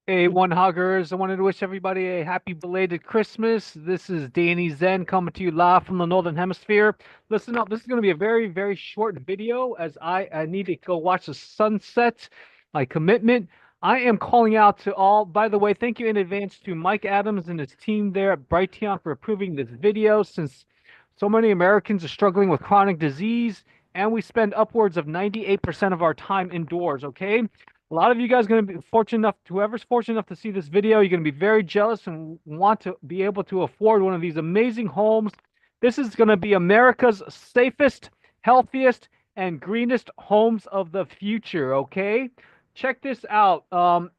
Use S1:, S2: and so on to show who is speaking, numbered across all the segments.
S1: Hey, one huggers. I wanted to wish everybody a happy belated Christmas. This is Danny Zen coming to you live from the Northern Hemisphere. Listen up, this is going to be a very, very short video as I need to go watch the sunset. My commitment. I am calling out to all, by the way, thank you in advance to Mike Adams and his team there at Brighteon for approving this video since so many Americans are struggling with chronic disease and we spend upwards of 98% of our time indoors, okay? A lot of you guys are going to be fortunate enough, whoever's fortunate enough to see this video, you're going to be very jealous and want to be able to afford one of these amazing homes. This is going to be America's safest, healthiest, and greenest homes of the future, okay? Check this out.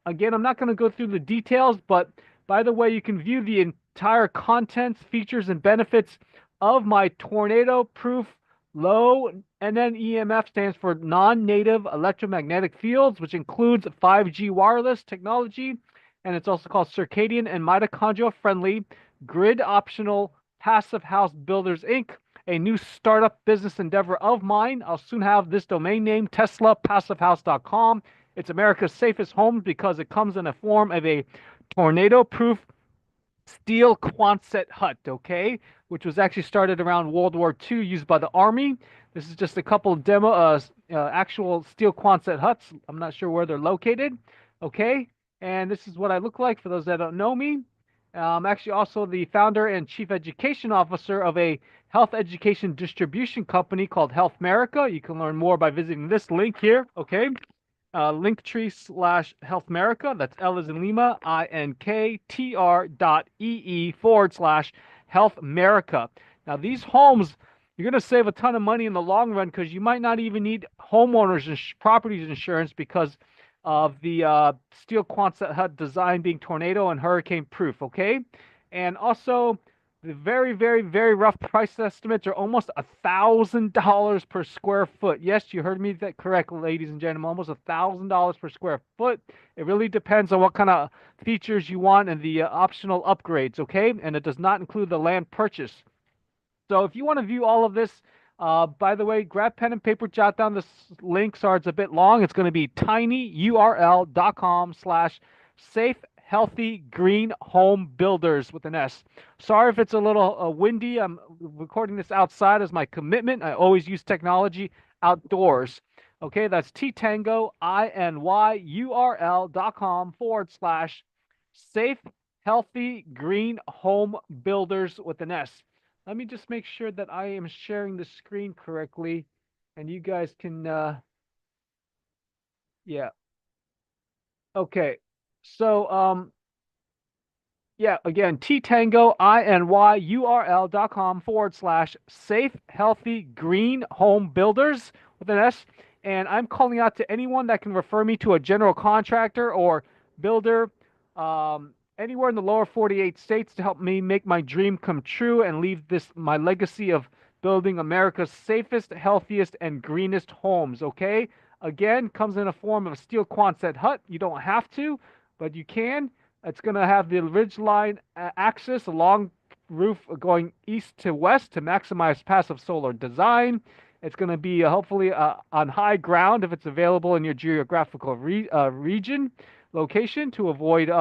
S1: Again, I'm not going to go through the details, but by the way, you can view the entire contents, features, and benefits of my tornado-proof low and then EMF stands for non-native electromagnetic fields, which includes 5G wireless technology, and it's also called circadian and mitochondrial friendly grid optional passive house builders Inc., a new startup business endeavor of mine. I'll soon have this domain name, teslapassivehouse.com. It's America's safest home because it comes in a form of a tornado-proof steel Quonset hut, okay, which was actually started around World War II, used by the Army. This is just a couple of actual steel Quonset huts. I'm not sure where they're located, okay. And this is what I look like for those that don't know me. I'm actually also the founder and chief education officer of a health education distribution company called Health America. You can learn more by visiting this link here, okay. Linktree/Health America. That's L as in Lima, INKTR.ee/ Health America. Now, these homes, you're going to save a ton of money in the long run because you might not even need homeowners and properties insurance because of the steel Quonset hut design being tornado and hurricane proof. Okay. And also, the very, very, very rough price estimates are almost $1,000 per square foot. Yes, you heard me that correct, ladies and gentlemen. Almost $1,000 per square foot. It really depends on what kind of features you want and the optional upgrades, okay? And it does not include the land purchase. So if you want to view all of this, by the way, grab pen and paper, jot down this link. Sorry, it's a bit long. It's going to be tinyurl.com/safe healthy green home builders with an S. Sorry if it's a little windy. I'm recording this outside as my commitment. I always use technology outdoors. Okay, that's T Tango INYURL.com/safe healthy green home builders with an S. Let me just make sure that I am sharing the screen correctly and you guys can yeah. Okay. So yeah, again, T Tango INYURL.com/safe healthy green home builders with an S. And I'm calling out to anyone that can refer me to a general contractor or builder anywhere in the lower 48 states to help me make my dream come true and leave this my legacy of building America's safest, healthiest, and greenest homes. Okay. Again, comes in a form of a steel Quonset hut. You don't have to, but you can. It's going to have the ridge line axis, a long roof going east to west to maximize passive solar design. It's going to be hopefully on high ground if it's available in your geographical region location to avoid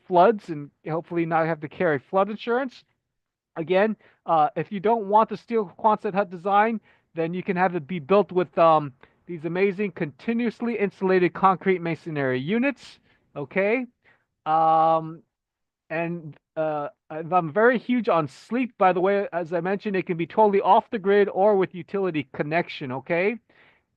S1: floods and hopefully not have to carry flood insurance. Again, if you don't want the steel Quonset hut design, then you can have it be built with these amazing continuously insulated concrete masonry units. Okay. Um, and I'm very huge on sleep, by the way. As I mentioned, it can be totally off the grid or with utility connection, okay?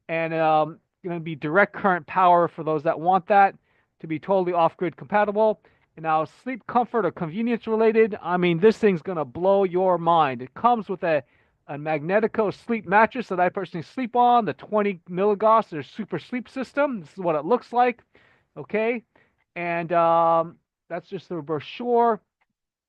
S1: And going to be direct current power for those that want that to be totally off grid compatible. And now, sleep comfort or convenience related, I mean, this thing's going to blow your mind. It comes with a Magnetico sleep mattress that I personally sleep on, the 20 milligauss, their super sleep system. This is what it looks like, okay? And that's just the brochure.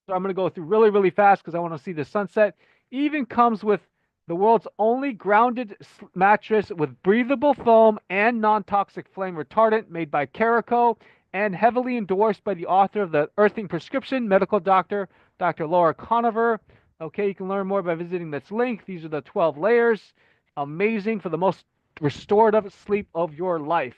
S1: So I'm going to go through really, really fast because I want to see the sunset. Even comes with the world's only grounded mattress with breathable foam and non-toxic flame retardant made by Caraco and heavily endorsed by the author of the Earthing Prescription, medical doctor, Dr. Laura Conover. Okay, you can learn more by visiting this link. These are the 12 layers. Amazing for the most restorative sleep of your life.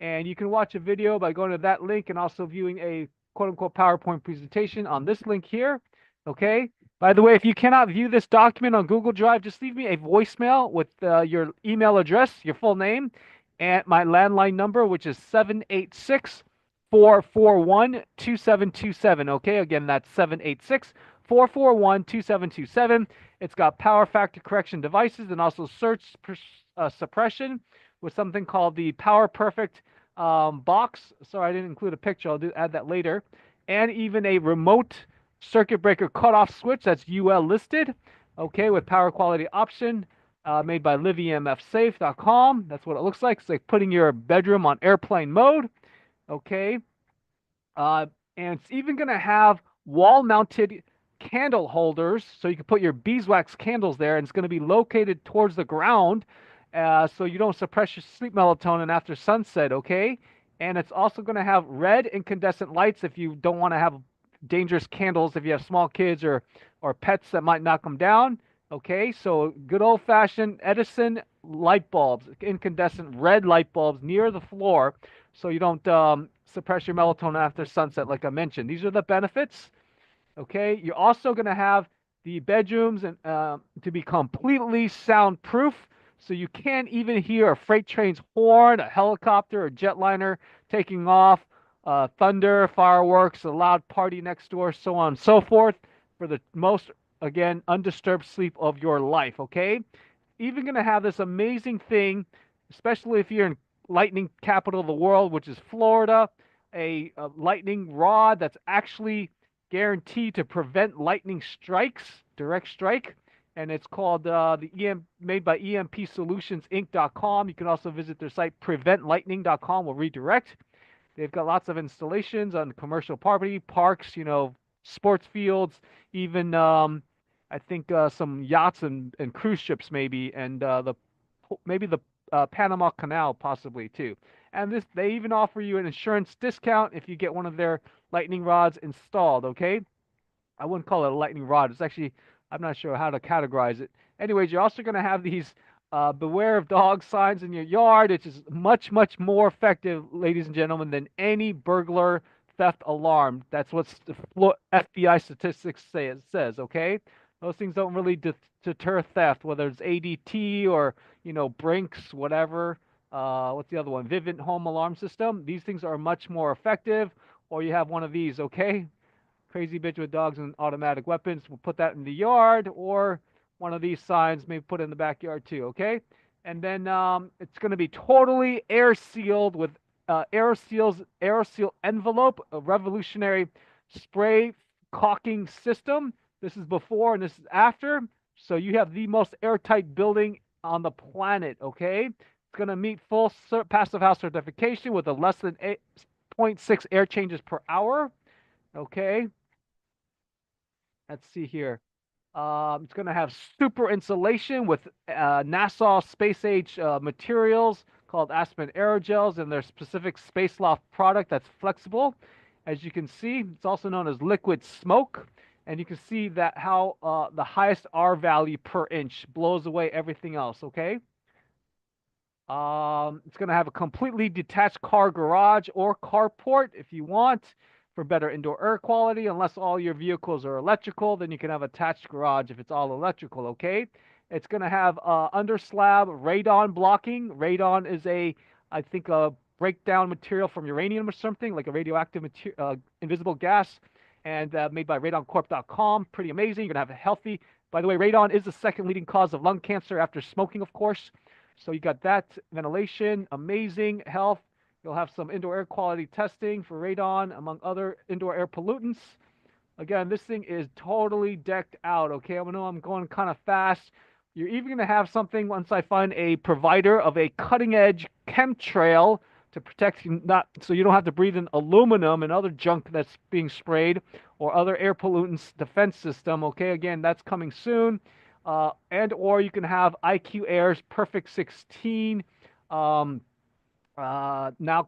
S1: And you can watch a video by going to that link and also viewing a quote-unquote PowerPoint presentation on this link here. Okay. By the way, if you cannot view this document on Google Drive, just leave me a voicemail with your email address, your full name, and my landline number, which is 786-441-2727. Okay, again, that's 786-441-2727. It's got power factor correction devices and also surge suppression with something called the Power Perfect box. Sorry, I didn't include a picture. I'll add that later. And even a remote circuit breaker cutoff switch that's UL listed, okay, with power quality option, made by low-EMFsafe.com. That's what it looks like. It's like putting your bedroom on airplane mode, okay. And it's even going to have wall-mounted candle holders, so you can put your beeswax candles there, and it's going to be located towards the ground, so you don't suppress your sleep melatonin after sunset, okay. And it's also going to have red incandescent lights if you don't want to have dangerous candles if you have small kids or pets that might knock them down. Okay, so good old-fashioned Edison light bulbs, incandescent red light bulbs near the floor, so you don't suppress your melatonin after sunset, like I mentioned. These are the benefits. Okay, you're also going to have the bedrooms and to be completely soundproof, so you can't even hear a freight train's horn, a helicopter, or jetliner taking off, thunder, fireworks, a loud party next door, so on and so forth, for the most, again, undisturbed sleep of your life, okay? Even going to have this amazing thing, especially if you're in lightning capital of the world, which is Florida, a lightning rod that's actually guaranteed to prevent lightning strikes, direct strike, and it's called made by EMPSolutionsInc.com. You can also visit their site, preventlightning.com, will redirect. They've got lots of installations on commercial property, parks, sports fields, even I think some yachts and cruise ships maybe, and maybe the Panama Canal possibly too. And they even offer you an insurance discount if you get one of their lightning rods installed. Okay, I wouldn't call it a lightning rod. It's actually, I'm not sure how to categorize it. Anyways, you're also going to have these beware of dog signs in your yard, which is much, much more effective, ladies and gentlemen, than any burglar theft alarm. That's what the FBI statistics say. It says, okay? Those things don't really deter theft, whether it's ADT or, Brinks, whatever. What's the other one? Vivint Home Alarm System. These things are much more effective. Or you have one of these, okay? Crazy bitch with dogs and automatic weapons. We'll put that in the yard, or one of these signs, maybe put it in the backyard too, okay? And then it's going to be totally air sealed with aeroseal envelope, a revolutionary spray caulking system. This is before and this is after. So you have the most airtight building on the planet, okay? It's going to meet full passive house certification with a less than 0.6 air changes per hour, okay? Let's see here. It's going to have super insulation with NASA space age materials called Aspen aerogels and their specific Space Loft product that's flexible. As you can see, it's also known as liquid smoke. And you can see that how the highest R value per inch blows away everything else, okay? It's going to have a completely detached car garage or carport if you want, for better indoor air quality. Unless all your vehicles are electrical, then you can have attached garage if it's all electrical, okay? It's going to have under slab radon blocking. Radon is I think a breakdown material from uranium or something, like a radioactive invisible gas, and made by radoncorp.com. Pretty amazing. You're going to have a healthy, by the way, radon is the second leading cause of lung cancer after smoking, of course. So you got that ventilation, amazing health. You'll have some indoor air quality testing for radon, among other indoor air pollutants. Again, this thing is totally decked out, okay? I know I'm going kind of fast. You're even going to have something, once I find a provider of a cutting-edge chemtrail to protect you, not so you don't have to breathe in aluminum and other junk that's being sprayed, or other air pollutants defense system, okay? Again, that's coming soon. And or you can have IQ Air's Perfect 16, now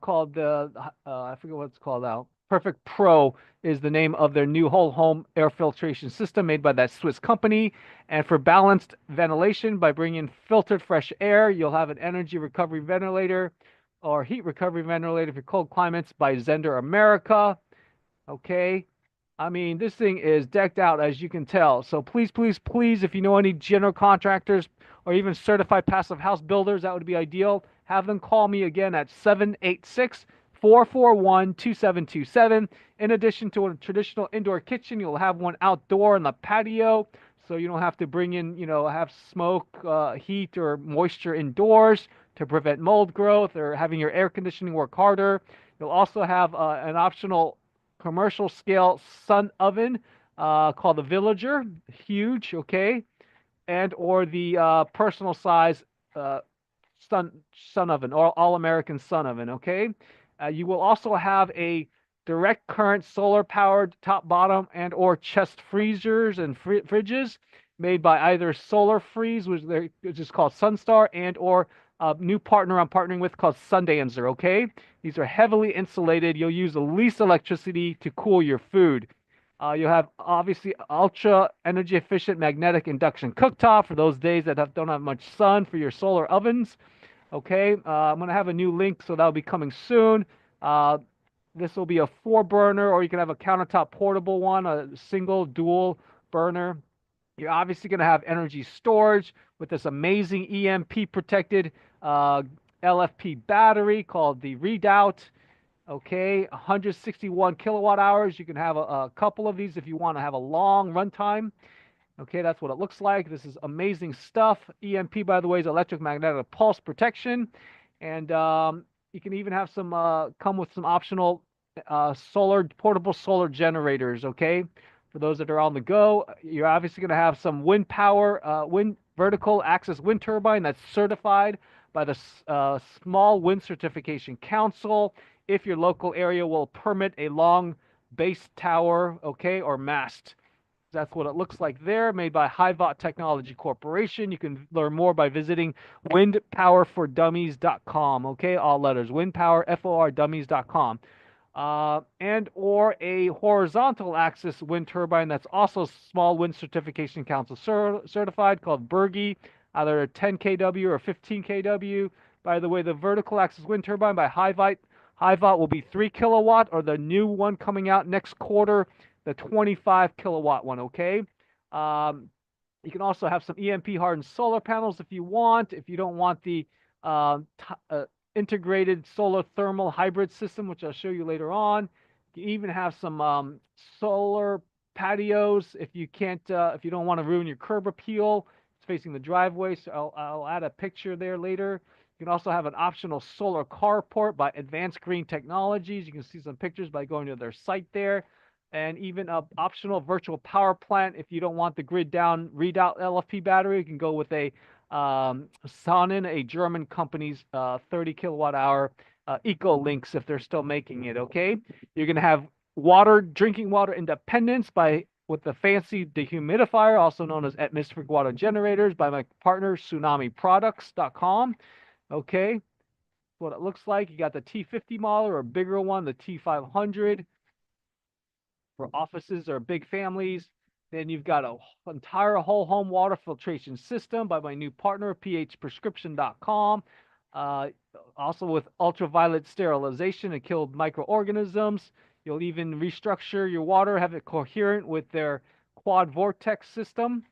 S1: called I forget what it's called now. Perfect Pro is the name of their new whole home air filtration system made by that Swiss company. And for balanced ventilation, by bringing in filtered fresh air, you'll have an energy recovery ventilator or heat recovery ventilator for cold climates by Zender America. Okay. I mean, this thing is decked out, as you can tell. So please, please, please, if you know any general contractors or even certified passive house builders, that would be ideal. Have them call me again at 786-441-2727. In addition to a traditional indoor kitchen, you'll have one outdoor in the patio. So you don't have to bring in, have smoke, heat, or moisture indoors to prevent mold growth or having your air conditioning work harder. You'll also have an optional commercial scale sun oven called the Villager, huge, okay, and or the personal size uh, sun sun oven or all American sun oven, okay. You will also have a direct current solar powered top bottom and or chest freezers and fridges made by either Solar Freeze, which is called Sunstar, and or a new partner I'm partnering with called Sundancer, okay? These are heavily insulated. You'll use the least electricity to cool your food. You'll have obviously ultra energy efficient magnetic induction cooktop for those days that don't have much sun for your solar ovens. Okay, I'm gonna have a new link, so that'll be coming soon. Uh, this will be a 4 burner, or you can have a countertop portable one, a single, dual burner. You're obviously going to have energy storage with this amazing EMP protected uh, LFP battery called the Redoubt. Okay, 161 kilowatt hours. You can have a couple of these if you want to have a long runtime. Okay, that's what it looks like. This is amazing stuff. EMP, by the way, is electromagnetic pulse protection. And you can even have some, come with some optional portable solar generators, okay? For those that are on the go, you're obviously going to have some wind power, wind vertical axis wind turbine that's certified by the Small Wind Certification Council. If your local area will permit a long base tower, okay, or mast. That's what it looks like there, made by Hivot Technology Corporation. You can learn more by visiting windpowerfordummies.com. Okay, all letters, windpowerfordummies.com. And or a horizontal axis wind turbine that's also Small Wind Certification Council certified called Berge, either 10 kW or 15 kW. By the way, the vertical axis wind turbine by Hivot will be 3 kilowatt, or the new one coming out next quarter, the 25 kilowatt one, okay? You can also have some EMP hardened solar panels if you want. If you don't want the integrated solar thermal hybrid system, which I'll show you later on. You even have some solar patios if you can't, if you don't want to ruin your curb appeal. It's facing the driveway, so I'll add a picture there later. You can also have an optional solar carport by Advanced Green Technologies. You can see some pictures by going to their site there. And even an optional virtual power plant. If you don't want the grid down Redoubt LFP battery, you can go with a Sonnen, a German company's 30 kilowatt hour EcoLinks if they're still making it, okay? You're going to have drinking water independence with the fancy dehumidifier, also known as atmospheric water generators, by my partner tsunamiproducts.com. Okay, what it looks like. You got the T50 model or a bigger one, the T500 for offices or big families. Then you've got an entire whole home water filtration system by my new partner, phprescription.com. Also with ultraviolet sterilization to kill microorganisms. You'll even restructure your water, have it coherent with their quad vortex system,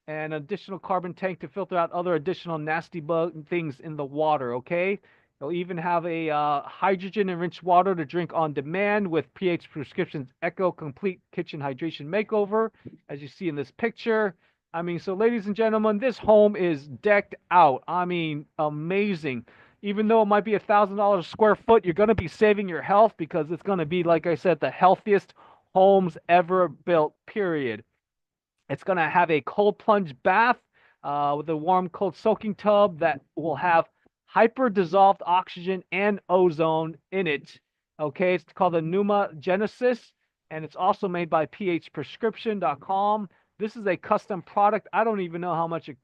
S1: and additional carbon tank to filter out other additional nasty bug things in the water, okay? They'll even have a hydrogen enriched water to drink on demand with pH Prescription's Echo Complete Kitchen Hydration Makeover, as you see in this picture. I mean, so ladies and gentlemen, this home is decked out. I mean, amazing. Even though it might be $1,000 a square foot, you're going to be saving your health because it's going to be, like I said, the healthiest homes ever built, period. It's going to have a cold plunge bath with a warm, cold soaking tub that will have hyper dissolved oxygen and ozone in it. Okay, it's called the Pneuma Genesis, and it's also made by phprescription.com. This is a custom product. I don't even know how much it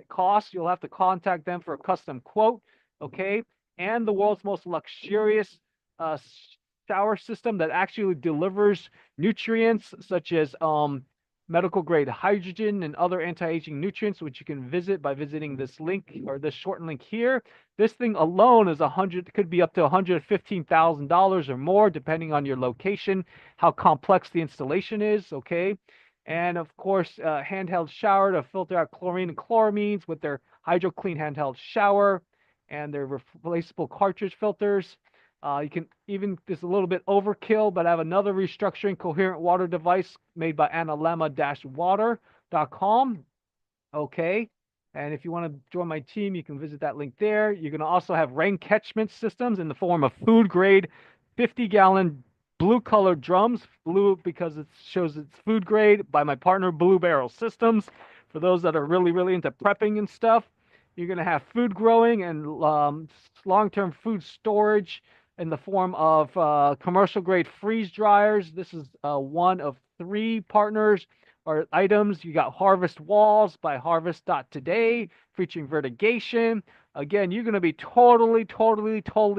S1: costs. You'll have to contact them for a custom quote. Okay, and the world's most luxurious shower system that actually delivers nutrients such as medical grade hydrogen and other anti-aging nutrients, which you can visit by visiting this link or this short link here. This thing alone is could be up to $115,000 or more, depending on your location, how complex the installation is. Okay. And of course, handheld shower to filter out chlorine and chloramines with their HydroClean handheld shower and their replaceable cartridge filters. You can even, this is a little bit overkill, but I have another restructuring coherent water device made by analemma-water.com. Okay. And if you want to join my team, you can visit that link there. You're going to also have rain catchment systems in the form of food grade 50-gallon blue colored drums. Blue because it shows it's food grade, by my partner Blue Barrel Systems. For those that are really, really into prepping and stuff, you're going to have food growing and long-term food storage in the form of commercial grade freeze dryers. This is one of 3 partners or items. You got Harvest Walls by Harvest.today featuring vertigation. Again, you're going to be totally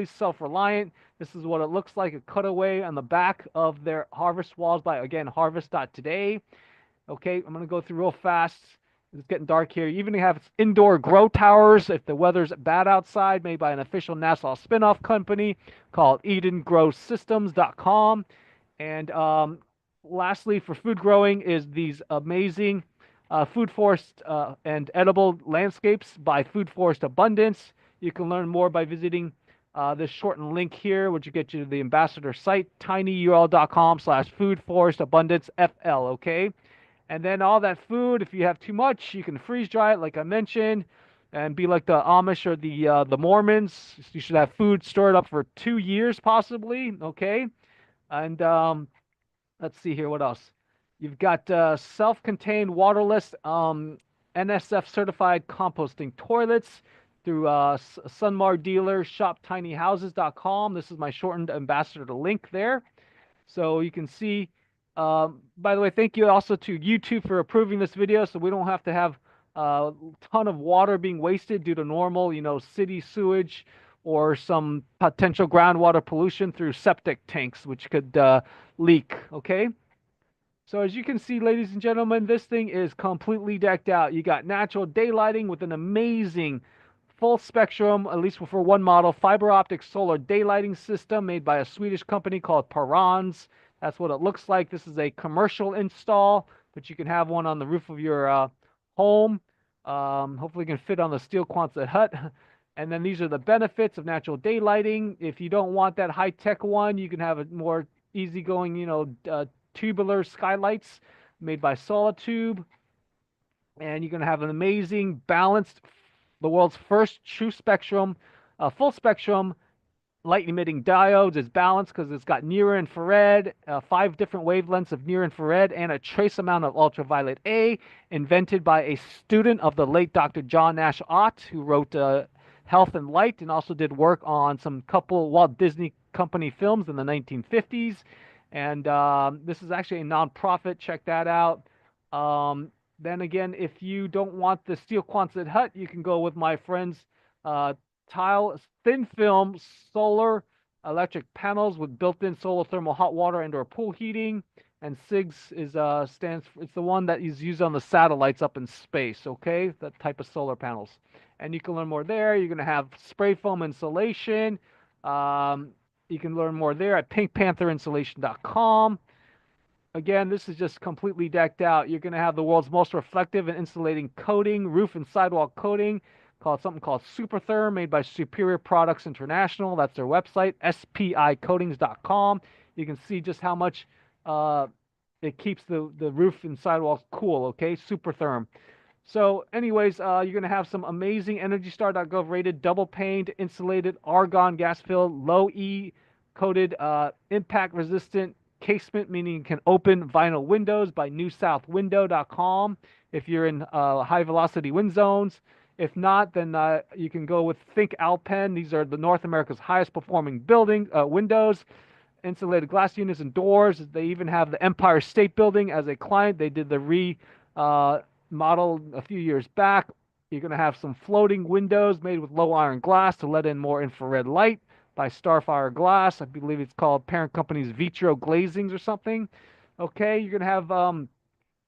S1: self-reliant. This is what it looks like, a cutaway on the back of their Harvest Walls by, again, Harvest.today. Okay, I'm going to go through real fast. It's getting dark here. You even have indoor grow towers if the weather's bad outside, made by an official NASA spinoff company called EdenGrowSystems.com. And lastly, for food growing is these amazing food forest and edible landscapes by Food Forest Abundance. You can learn more by visiting this shortened link here, which will get you to the ambassador site, tinyurl.com/foodforestabundancefl. Okay. And then all that food, if you have too much, you can freeze dry it, like I mentioned, and be like the Amish or the Mormons. You should have food stored up for 2 years, possibly. Okay. And let's see here, what else? You've got self-contained, waterless, NSF certified composting toilets through Sunmar dealer shoptinyhouses.com. This is my shortened ambassador link there. So you can see, by the way, thank you also to YouTube for approving this video, so we don't have to have a ton of water being wasted due to normal, city sewage or some potential groundwater pollution through septic tanks, which could leak. Okay. So as you can see, ladies and gentlemen, this thing is completely decked out. You got natural daylighting with an amazing full spectrum, at least for one model, fiber optic solar daylighting system made by a Swedish company called Parans. That's what it looks like. This is a commercial install, but you can have one on the roof of your home. Hopefully it can fit on the steel Quonset hut. And then these are the benefits of natural daylighting. If you don't want that high-tech one, you can have a more easygoing, tubular skylights made by Solitube. And you're going to have an amazing, balanced, the world's first true spectrum, full spectrum light emitting diodes. Is balanced because it's got near infrared, 5 different wavelengths of near infrared, and a trace amount of ultraviolet A, invented by a student of the late Dr. John Nash Ott, who wrote Health and Light and also did work on some couple Walt Disney Company films in the 1950s. And this is actually a nonprofit. Check that out. Then again, if you don't want the steel Quonset hut, you can go with my friends tile thin film solar electric panels with built-in solar thermal hot water and/or pool heating. And SIGS is it's the one that is used on the satellites up in space. Okay, that type of solar panels. And you can learn more there. You're gonna have spray foam insulation. You can learn more there at pinkpantherinsulation.com. Again, this is just completely decked out. You're going to have the world's most reflective and insulating coating, roof and sidewalk coating, something called Supertherm, made by Superior Products International. That's their website, spicoatings.com. You can see just how much it keeps the roof and sidewalks cool, okay? Supertherm. So anyways, you're going to have some amazing EnergyStar.gov rated, double-paned, insulated, argon gas-filled, low-E coated, impact-resistant casement, meaning you can open vinyl windows by newsouthwindow.com if you're in high-velocity wind zones. If not, then you can go with Think Alpen. These are the North America's highest-performing windows, insulated glass units and doors. They even have the Empire State Building as a client. They did the model a few years back. You're going to have some floating windows made with low iron glass to let in more infrared light by Starfire Glass. I believe it's called parent company's Vitro Glazings or something. Okay, you're going to have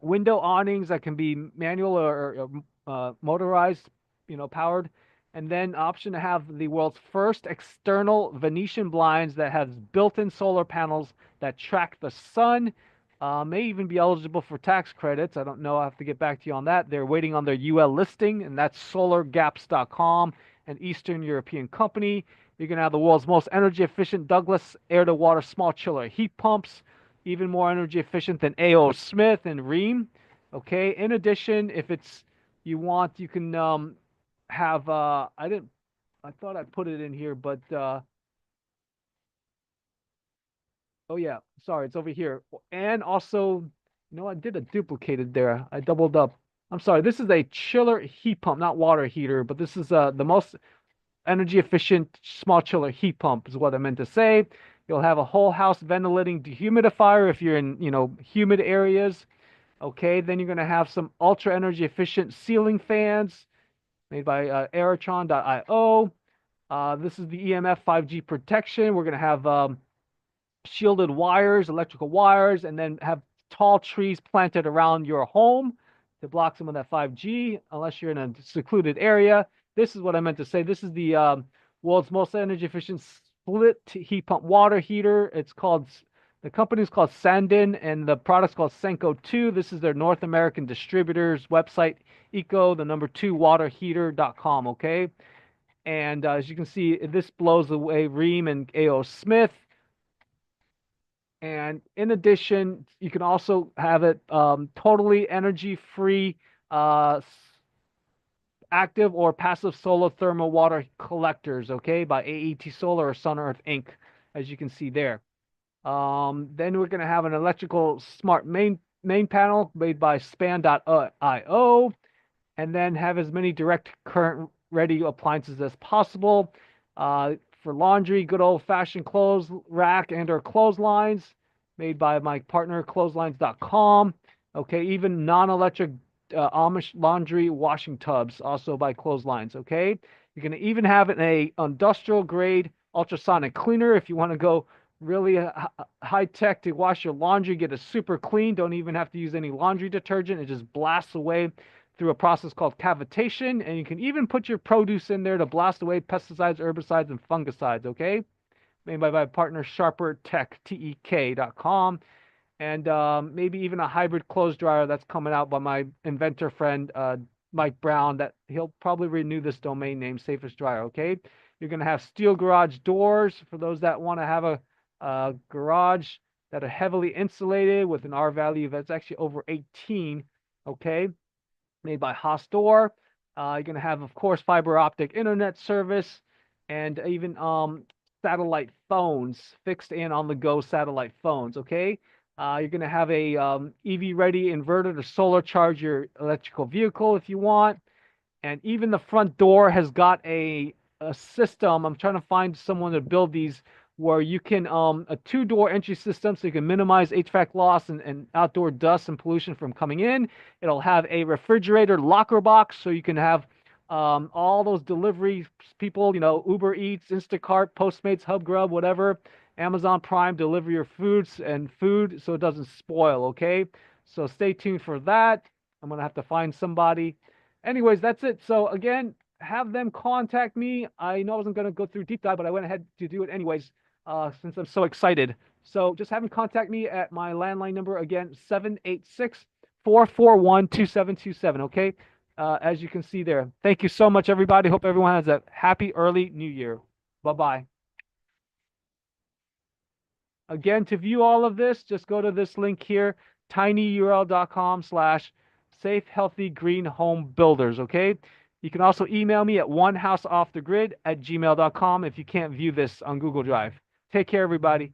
S1: window awnings that can be manual or motorized, powered. And then option to have the world's first external Venetian blinds that has built-in solar panels that track the sun. May even be eligible for tax credits. I don't know. I have to get back to you on that. They're waiting on their UL listing, and that's solargaps.com, an Eastern European company. You're going to have the world's most energy efficient Douglas air-to-water small chiller heat pumps, even more energy efficient than A.O. Smith and Rheem. Okay. In addition, if it's you want, you can have I thought I put it in here, but oh yeah, sorry, it's over here. And also, I did a duplicated there. I doubled up. I'm sorry. This is a chiller heat pump, not water heater, but this is the most energy efficient small chiller heat pump is what I meant to say. You'll have a whole house ventilating dehumidifier if you're in, humid areas. Okay, then you're going to have some ultra energy efficient ceiling fans made by Aeratron.io. This is the EMF 5G protection. We're going to have shielded wires, electrical wires, and then have tall trees planted around your home to block some of that 5G, unless you're in a secluded area. This is what I meant to say. This is the world's most energy efficient split heat pump water heater. The company is called Sandin, and the product's called Senko 2. This is their North American distributor's website, eco2waterheater.com, okay? And as you can see, this blows away Rheem and A.O. Smith. And in addition, you can also have it totally energy-free, active or passive solar thermal water collectors, okay, by AET Solar or Sun Earth Inc., as you can see there. Then we're going to have an electrical smart main panel made by span.io, and then have as many direct current ready appliances as possible. For laundry, good old-fashioned clothes rack and or clotheslines made by my partner, clotheslines.com. Okay, even non-electric Amish laundry washing tubs, also by Clotheslines, okay? You're going to even have an industrial-grade ultrasonic cleaner if you want to go really high-tech to wash your laundry, get it super clean. Don't even have to use any laundry detergent. It just blasts away through a process called cavitation, and you can even put your produce in there to blast away pesticides, herbicides, and fungicides, okay? Made by my partner SharperTech.com, and maybe even a hybrid clothes dryer that's coming out by my inventor friend Mike Brown, that he'll probably renew this domain name, Safest Dryer, okay? You're going to have steel garage doors for those that want to have a garage that are heavily insulated with an R value that's actually over 18, okay? Made by Hostor. You're going to have, of course, fiber optic internet service, and even satellite phones, fixed and on-the-go satellite phones, okay? You're going to have a EV-ready inverter to solar charge your electrical vehicle if you want. And even the front door has got a system. I'm trying to find someone to build these where you can, a two-door entry system so you can minimize HVAC loss and outdoor dust and pollution from coming in. It'll have a refrigerator locker box so you can have all those delivery people, Uber Eats, Instacart, Postmates, HubGrub, whatever, Amazon Prime, deliver your foods and food so it doesn't spoil, okay? So stay tuned for that. I'm going to have to find somebody. Anyways, that's it. So again, have them contact me. I know I wasn't going to go through deep dive, but I went ahead to do it anyways, since I'm so excited. So just have them contact me at my landline number, again, 786-441-2727, okay? As you can see there. Thank you so much, everybody. Hope everyone has a happy early new year. Bye-bye. Again, to view all of this, just go to this link here, tinyurl.com/safe, healthy, green home builders, okay? You can also email me at onehouseoffthegrid@gmail.com if you can't view this on Google Drive. Take care, everybody.